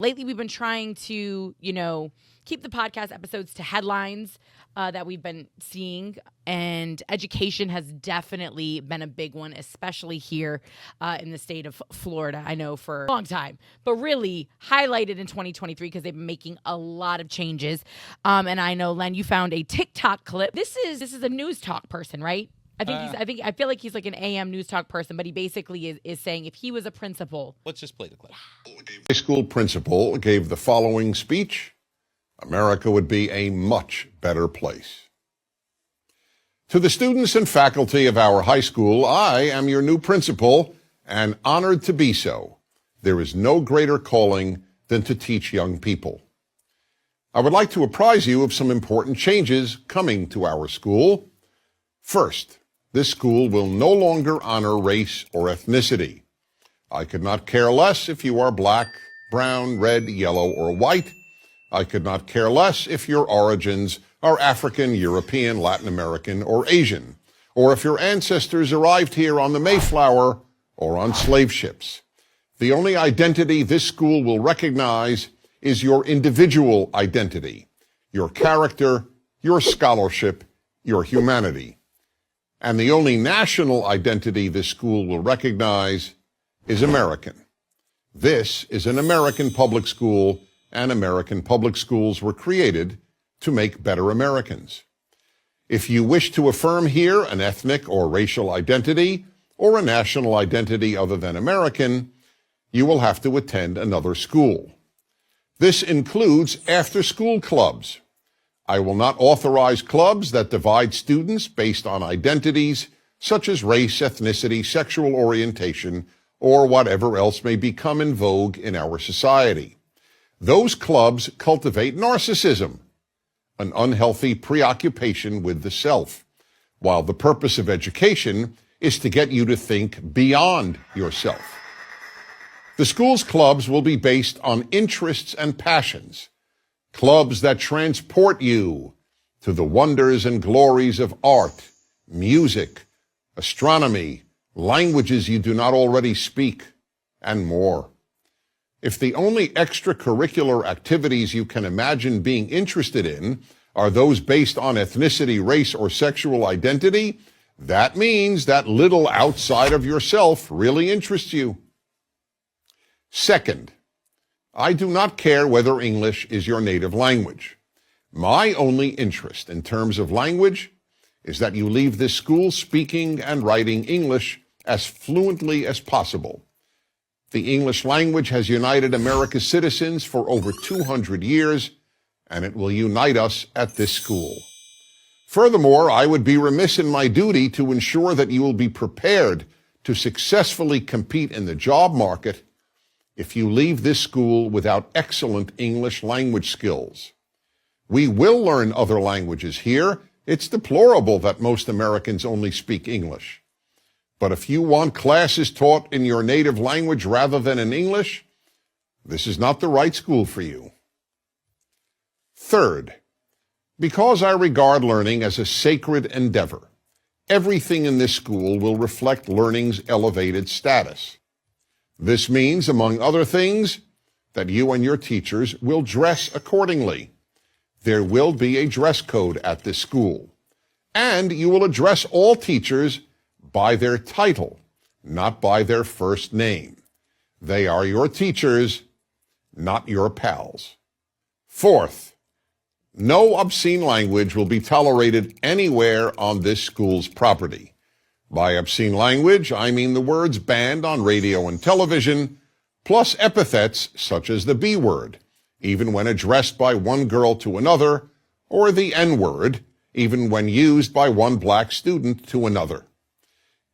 Lately, we've been trying to, keep the podcast episodes to headlines that we've been seeing. And education has definitely been a big one, especially here in the state of Florida. I know for a long time, but really highlighted in 2023 because they've been making a lot of changes. And I know, Len, you found a TikTok clip. This is a news talk person, right? I feel like he's like an AM news talk person, but he basically is saying if he was a principal. Let's just play the clip. High school principal gave the following speech: America would be a much better place. To the students and faculty of our high school, I am your new principal and honored to be so. There is no greater calling than to teach young people. I would like to apprise you of some important changes coming to our school. First, this school will no longer honor race or ethnicity. I could not care less if you are black, brown, red, yellow, or white. I could not care less if your origins are African, European, Latin American, or Asian, or if your ancestors arrived here on the Mayflower or on slave ships. The only identity this school will recognize is your individual identity, your character, your scholarship, your humanity. And the only national identity this school will recognize is American. This is an American public school, and American public schools were created to make better Americans. If you wish to affirm here an ethnic or racial identity or a national identity other than American, you will have to attend another school. This includes after-school clubs. I will not authorize clubs that divide students based on identities such as race, ethnicity, sexual orientation, or whatever else may become in vogue in our society. Those clubs cultivate narcissism, an unhealthy preoccupation with the self, while the purpose of education is to get you to think beyond yourself. The school's clubs will be based on interests and passions, clubs that transport you to the wonders and glories of art, music, astronomy, languages you do not already speak, and more. If the only extracurricular activities you can imagine being interested in are those based on ethnicity, race, or sexual identity, that means that little outside of yourself really interests you. Second, I do not care whether English is your native language. My only interest in terms of language is that you leave this school speaking and writing English as fluently as possible. The English language has united America's citizens for over 200 years, and it will unite us at this school. Furthermore, I would be remiss in my duty to ensure that you will be prepared to successfully compete in the job market if you leave this school without excellent English language skills. We will learn other languages here. It's deplorable that most Americans only speak English. But if you want classes taught in your native language rather than in English, this is not the right school for you. Third, because I regard learning as a sacred endeavor, everything in this school will reflect learning's elevated status. This means, among other things, that you and your teachers will dress accordingly. There will be a dress code at this school. And you will address all teachers by their title, not by their first name. They are your teachers, not your pals. Fourth, no obscene language will be tolerated anywhere on this school's property. By obscene language, I mean the words banned on radio and television, plus epithets such as the B word, even when addressed by one girl to another, or the N word, even when used by one black student to another.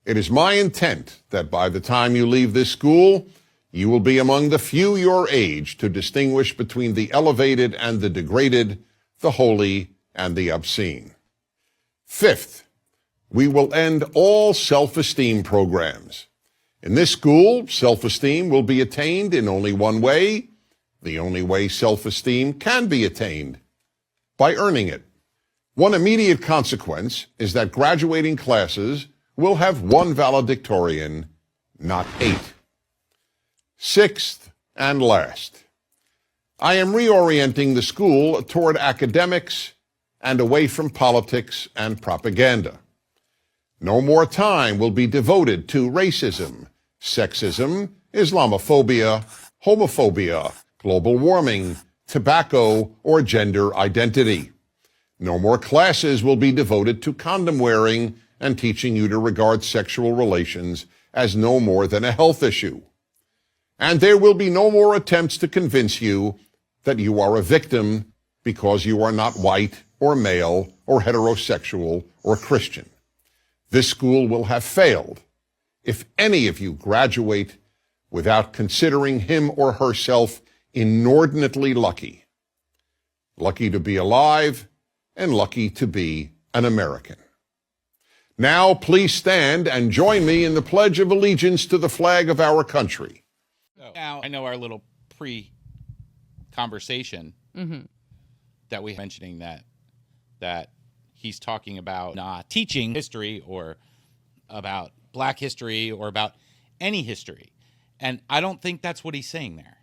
It is my intent that by the time you leave this school, you will be among the few your age to distinguish between the elevated and the degraded, the holy and the obscene. Fifth, we will end all self-esteem programs. In this school, self-esteem will be attained in only one way, the only way self-esteem can be attained, by earning it. One immediate consequence is that graduating classes will have one valedictorian, not 8. Sixth and last, I am reorienting the school toward academics and away from politics and propaganda. No more time will be devoted to racism, sexism, Islamophobia, homophobia, global warming, tobacco, or gender identity. No more classes will be devoted to condom wearing and teaching you to regard sexual relations as no more than a health issue. And there will be no more attempts to convince you that you are a victim because you are not white or male or heterosexual or Christian. This school will have failed if any of you graduate without considering him or herself inordinately lucky. Lucky to be alive and lucky to be an American. Now, please stand and join me in the Pledge of Allegiance to the flag of our country. Now, I know our little pre-conversation that we mentioning that he's talking about not teaching history or about black history or about any history. And I don't think that's what he's saying there.